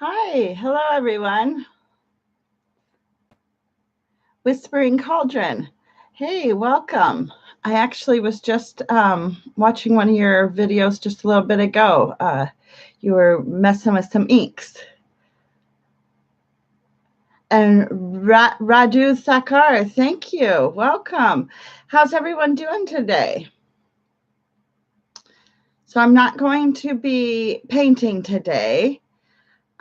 Hi, hello everyone. Whispering Cauldron. Hey, welcome. I actually was just watching one of your videos just a little bit ago. You were messing with some inks. And Radu Sakar, thank you. Welcome. How's everyone doing today? So I'm not going to be painting today.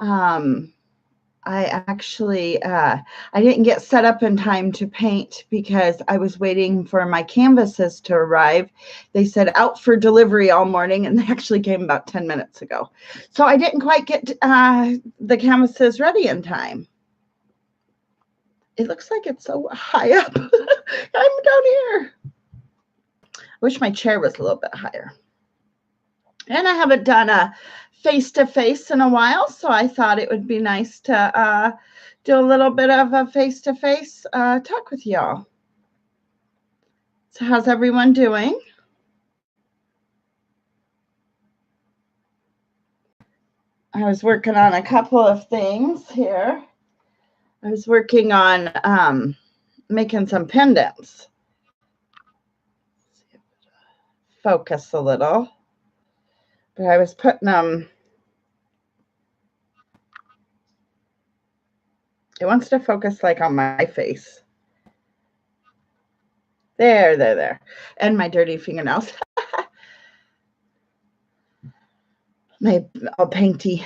I actually, I didn't get set up in time to paint because I was waiting for my canvases to arrive. They said out for delivery all morning, and they actually came about 10 minutes ago. So I didn't quite get the canvases ready in time. It looks like it's so high up. I'm down here. I wish my chair was a little bit higher. And I haven't done a face-to-face in a while, so I thought it would be nice to do a little bit of a face-to-face talk with y'all. So how's everyone doing? I was working on a couple of things here. I was working on making some pendants. Focus a little. But I was putting them. It wants to focus like on my face. There. And my dirty fingernails. My all painty.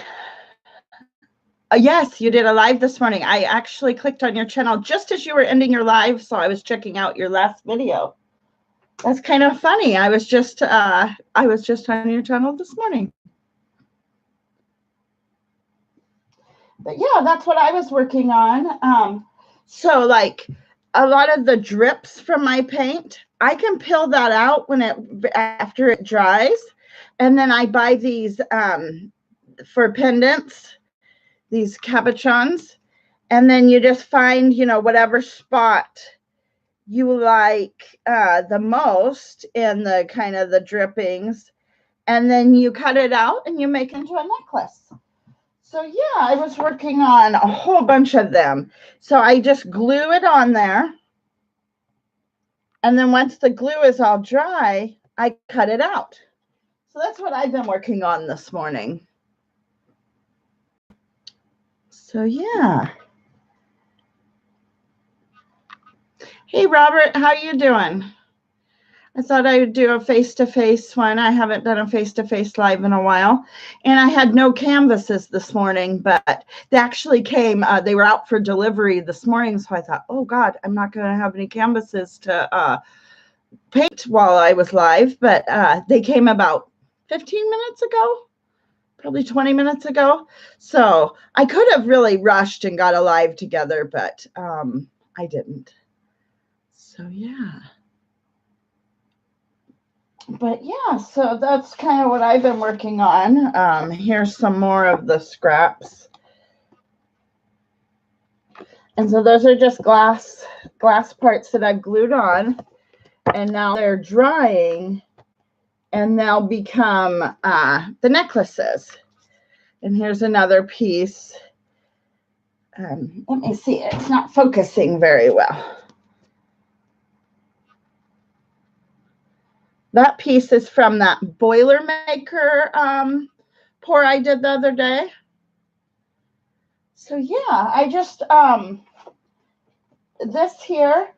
Yes, you did a live this morning. I actually clicked on your channel just as you were ending your live, so I was checking out your last video. That's kind of funny. I was just on your channel this morning. But yeah, that's what I was working on. So like a lot of the drips from my paint, I can peel that out after it dries, and then I buy these for pendants, these cabochons, and then you just find whatever spot you like the most in the kind of the drippings, and then you cut it out and you make it into a necklace. So yeah, I was working on a whole bunch of them. So I just glue it on there. And then once the glue is all dry, I cut it out. So that's what I've been working on this morning. So yeah. Hey, Robert, how you doing? I thought I would do a face-to-face one. I haven't done a face-to-face live in a while. And I had no canvases this morning, but they actually came. They were out for delivery this morning. So I thought, oh, God, I'm not going to have any canvases to paint while I was live. But they came about 15 minutes ago, probably 20 minutes ago. So I could have really rushed and got a live together, but I didn't. So, yeah. But yeah, so that's kind of what I've been working on. Here's some more of the scraps. And so those are just glass parts that I've glued on. And now they're drying. And they'll become the necklaces. And here's another piece. Let me see. It's not focusing very well. That piece is from that Boilermaker pour I did the other day. So yeah, I just, this here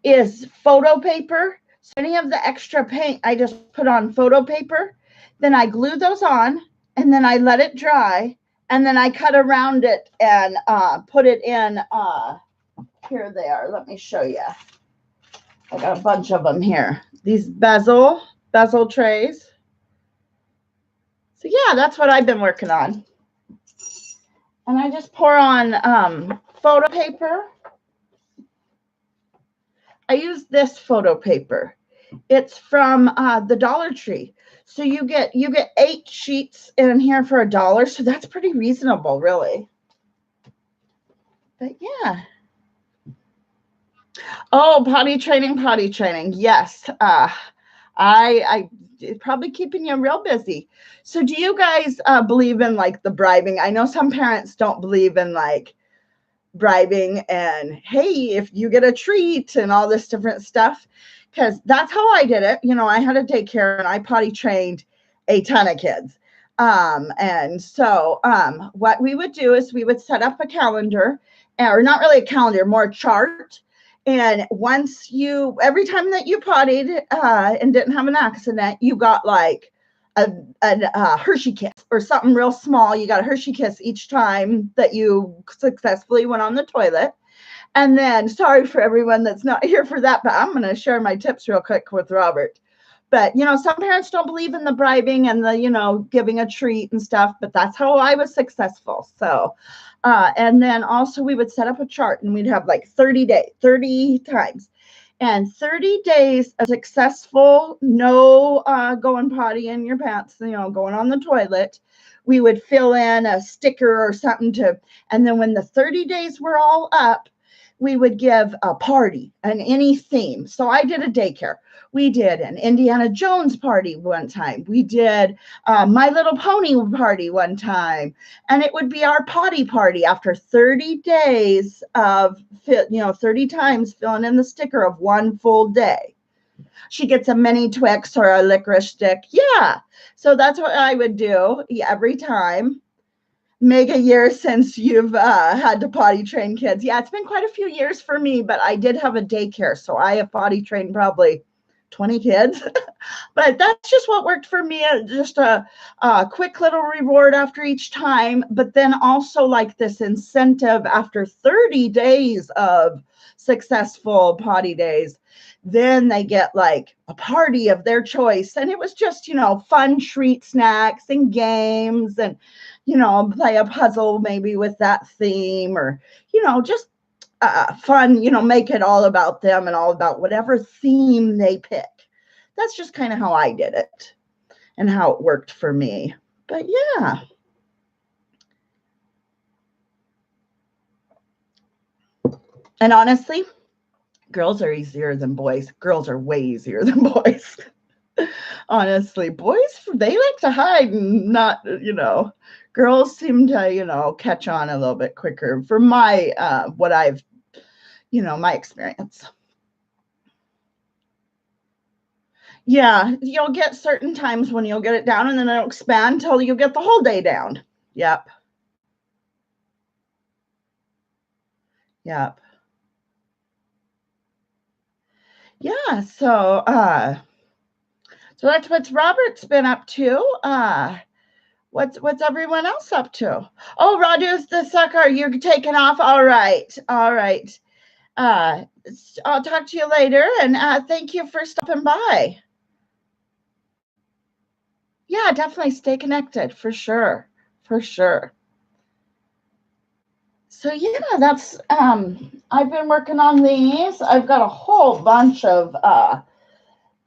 is photo paper. So any of the extra paint, I just put on photo paper. Then I glue those on, and then I let it dry. And then I cut around it and put it in, here they are. Let me show you. I got a bunch of them here. These bezel trays. So yeah, that's what I've been working on. And I just pour on photo paper. I use this photo paper. It's from the Dollar Tree. So you get 8 sheets in here for $1. So that's pretty reasonable, really. But yeah. Oh, potty training. Yes. It's probably keeping you real busy. So do you guys believe in like the bribing? I know some parents don't believe in like bribing and hey, if you get a treat and all this different stuff, because that's how I did it. You know, I had a daycare and I potty trained a ton of kids. And so what we would do is we would set up a calendar, or not really a calendar, more a chart. And every time that you pottied and didn't have an accident, you got like a Hershey kiss or something real small. You got a Hershey kiss each time that you successfully went on the toilet. And then, sorry for everyone that's not here for that, but I'm going to share my tips real quick with Robert. But, you know, some parents don't believe in the bribing and the, you know, giving a treat and stuff, but that's how I was successful. So, and then also we would set up a chart and we'd have like 30 times. And 30 days of successful, no going potty in your pants, you know, going on the toilet. We would fill in a sticker or something and then when the 30 days were all up, we would give a party and any theme. So I did a daycare. We did an Indiana Jones party one time. We did My Little Pony party one time. And it would be our potty party after 30 days of, 30 times filling in the sticker of one full day. She gets a mini Twix or a licorice stick. Yeah. So that's what I would do every time. Mega years since you've had to potty train kids. Yeah, it's been quite a few years for me, but I did have a daycare. So I have potty trained probably 20 kids. But that's just what worked for me. Just a quick little reward after each time. But then also like this incentive after 30 days of successful potty days. Then they get like a party of their choice. And it was just, you know, fun treat snacks and games and, you know, play a puzzle maybe with that theme or, you know, just fun, you know, make it all about them and all about whatever theme they pick. That's just kind of how I did it and how it worked for me. But yeah. And honestly, girls are easier than boys. Girls are way easier than boys. Honestly, boys, they like to hide and not, you know, girls seem to, you know, catch on a little bit quicker for my, what I've, you know, my experience. Yeah, you'll get certain times when you'll get it down and then it'll expand until you get the whole day down. Yep. Yep. Yeah, so that's what Robert's been up to. What's everyone else up to? Oh, Roger's the sucker. You're taking off. All right. I'll talk to you later, and thank you for stopping by. Yeah, definitely stay connected for sure. So yeah, that's I've been working on these. I've got a whole bunch of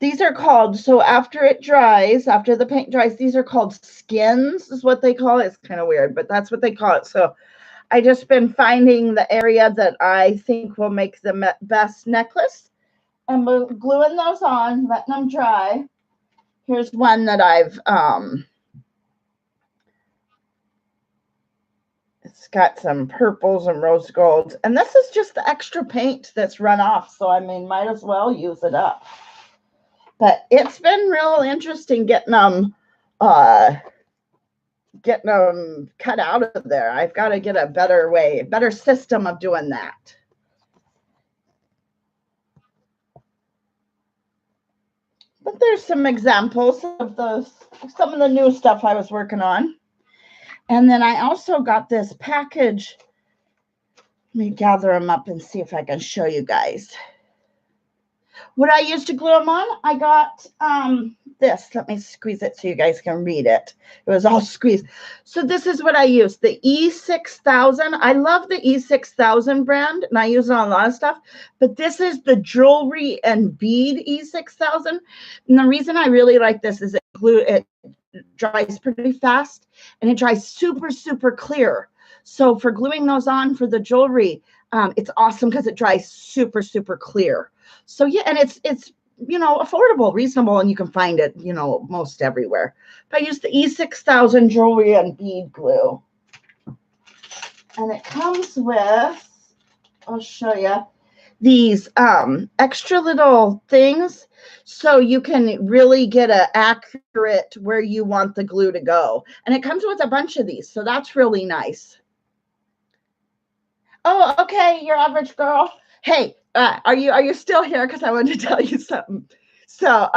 these are called, so after the paint dries, these are called skins, is what they call it. It's kind of weird, but that's what they call it. So I just been finding the area that I think will make the best necklace and gluing those on, letting them dry. Here's one that I've, it's got some purples and rose golds. And this is just the extra paint that's run off. So, I mean, might as well use it up. But it's been real interesting getting them cut out of there. I've got to get a better system of doing that. But there's some examples of some of the new stuff I was working on. And then I also got this package. Let me gather them up and see if I can show you guys. What I used to glue them on, I got this. Let me squeeze it so you guys can read it. It was all squeezed. So this is what I used, the E6000. I love the E6000 brand, and I use it on a lot of stuff. But this is the jewelry and bead E6000. And the reason I really like this is it dries pretty fast, and it dries super, super clear. So for gluing those on for the jewelry, it's awesome because it dries super, super clear. So yeah, and it's affordable, reasonable, and you can find it, most everywhere. But I use the E6000 jewelry and bead glue. And it comes with, I'll show you, these extra little things so you can really get an accurate where you want the glue to go. And it comes with a bunch of these, so that's really nice. Oh, okay, your average girl. Hey, are you still here? Because I wanted to tell you something. So,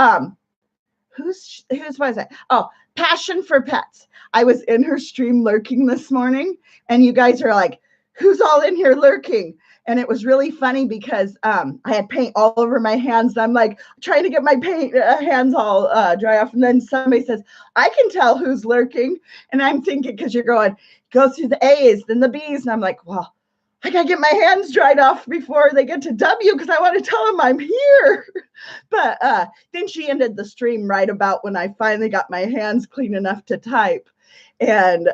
whose was it? Oh, Passion for Pets. I was in her stream lurking this morning, and you guys are like, who's all in here lurking? And it was really funny because I had paint all over my hands. And I'm like trying to get my paint hands all dry off. And then somebody says, I can tell who's lurking. And I'm thinking, because you're going, go through the A's, then the B's. And I'm like, well, I got to get my hands dried off before they get to W because I want to tell them I'm here. But then she ended the stream right about when I finally got my hands clean enough to type. And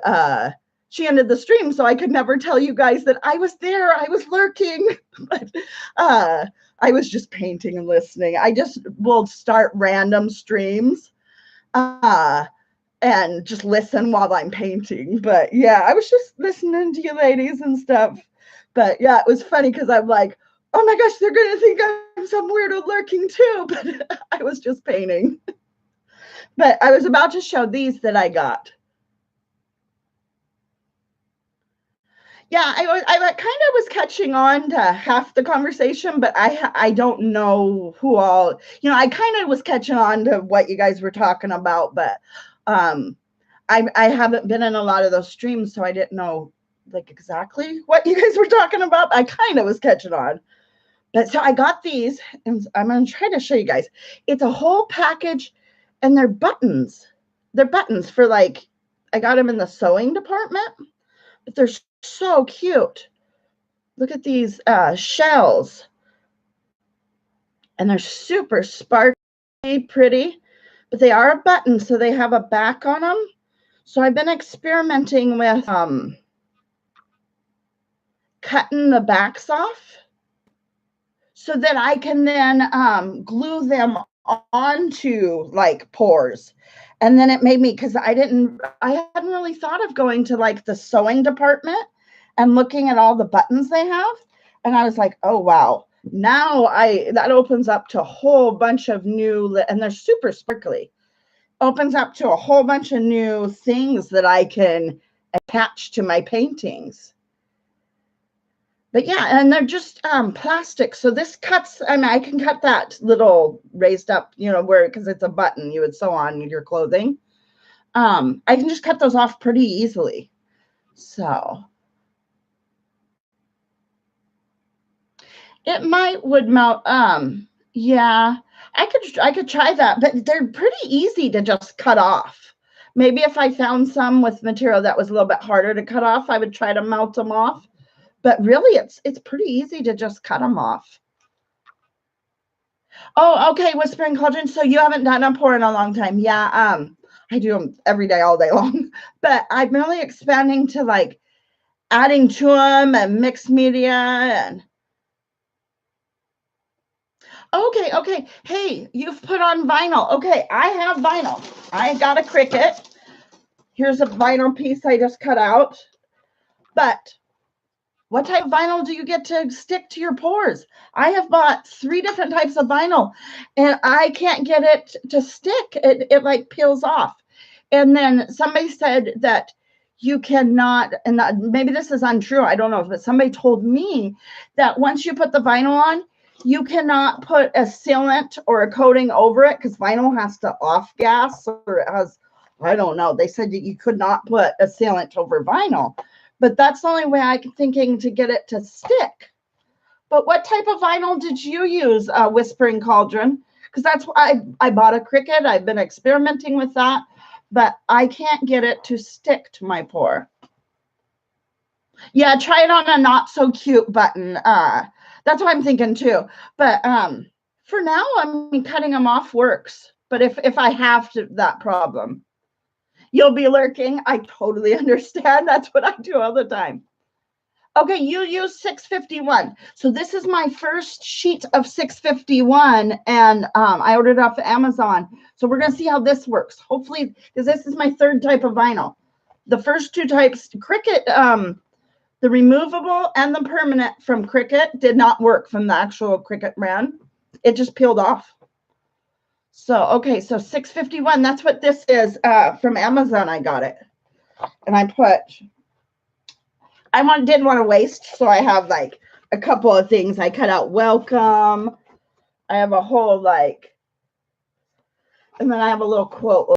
she ended the stream, so I could never tell you guys that I was there. I was lurking. But I was just painting and listening. I just will start random streams and just listen while I'm painting. But yeah, I was just listening to you ladies and stuff. But yeah, it was funny because I'm like, oh my gosh, they're going to think I'm some weirdo lurking too. But I was just painting. But I was about to show these that I got. Yeah, I kind of was catching on to half the conversation, but I don't know who all, I kind of was catching on to what you guys were talking about, but I haven't been in a lot of those streams, so I didn't know like exactly what you guys were talking about. I kind of was catching on. But so I got these, and I'm going to try to show you guys. It's a whole package, and they're buttons. They're buttons for I got them in the sewing department, but they're so cute. Look at these shells. And they're super sparkly, pretty, but they are a button, so they have a back on them. So I've been experimenting with cutting the backs off so that I can then glue them onto pores. And then it made me, because I hadn't really thought of going to the sewing department and looking at all the buttons they have. And I was like, oh, wow. Now that opens up to a whole bunch of new, and they're super sparkly, opens up to a whole bunch of new things that I can attach to my paintings. But yeah, and they're just plastic. So this cuts, I can cut that little raised up, because it's a button you would sew on your clothing. I can just cut those off pretty easily. So it would melt. Yeah, I could try that, but they're pretty easy to just cut off. Maybe if I found some with material that was a little bit harder to cut off, I would try to melt them off. But really, it's pretty easy to just cut them off. Oh, okay, Whispering Cauldron. So you haven't done a pour in a long time. Yeah, I do them every day, all day long. But I'm really expanding to adding to them and mixed media and. Okay. Hey, you've put on vinyl. Okay, I have vinyl. I got a Cricut. Here's a vinyl piece I just cut out. But what type of vinyl do you get to stick to your pours? I have bought 3 different types of vinyl, and I can't get it to stick. It peels off. And then somebody said that you cannot, and maybe this is untrue, I don't know, but somebody told me that once you put the vinyl on, you cannot put a sealant or a coating over it because vinyl has to off gas, or it has, I don't know. They said that you could not put a sealant over vinyl. But that's the only way I'm thinking to get it to stick. But what type of vinyl did you use, Whispering Cauldron? Because that's why I bought a Cricut. I've been experimenting with that, but I can't get it to stick to my pour. Yeah, try it on a not so cute button. That's what I'm thinking too. But for now, cutting them off works. But if I have that problem, you'll be lurking. I totally understand. That's what I do all the time. Okay, you use 651. So this is my first sheet of 651, and I ordered it off of Amazon. So we're gonna see how this works. Hopefully, because this is my third type of vinyl. The first two types, Cricut, the removable and the permanent from Cricut did not work from the actual Cricut brand. It just peeled off. So, okay, so 651, that's what this is from Amazon. I got it. And I didn't want to waste, so I have like a couple of things. I cut out welcome. I have a whole like, and then I have a little quote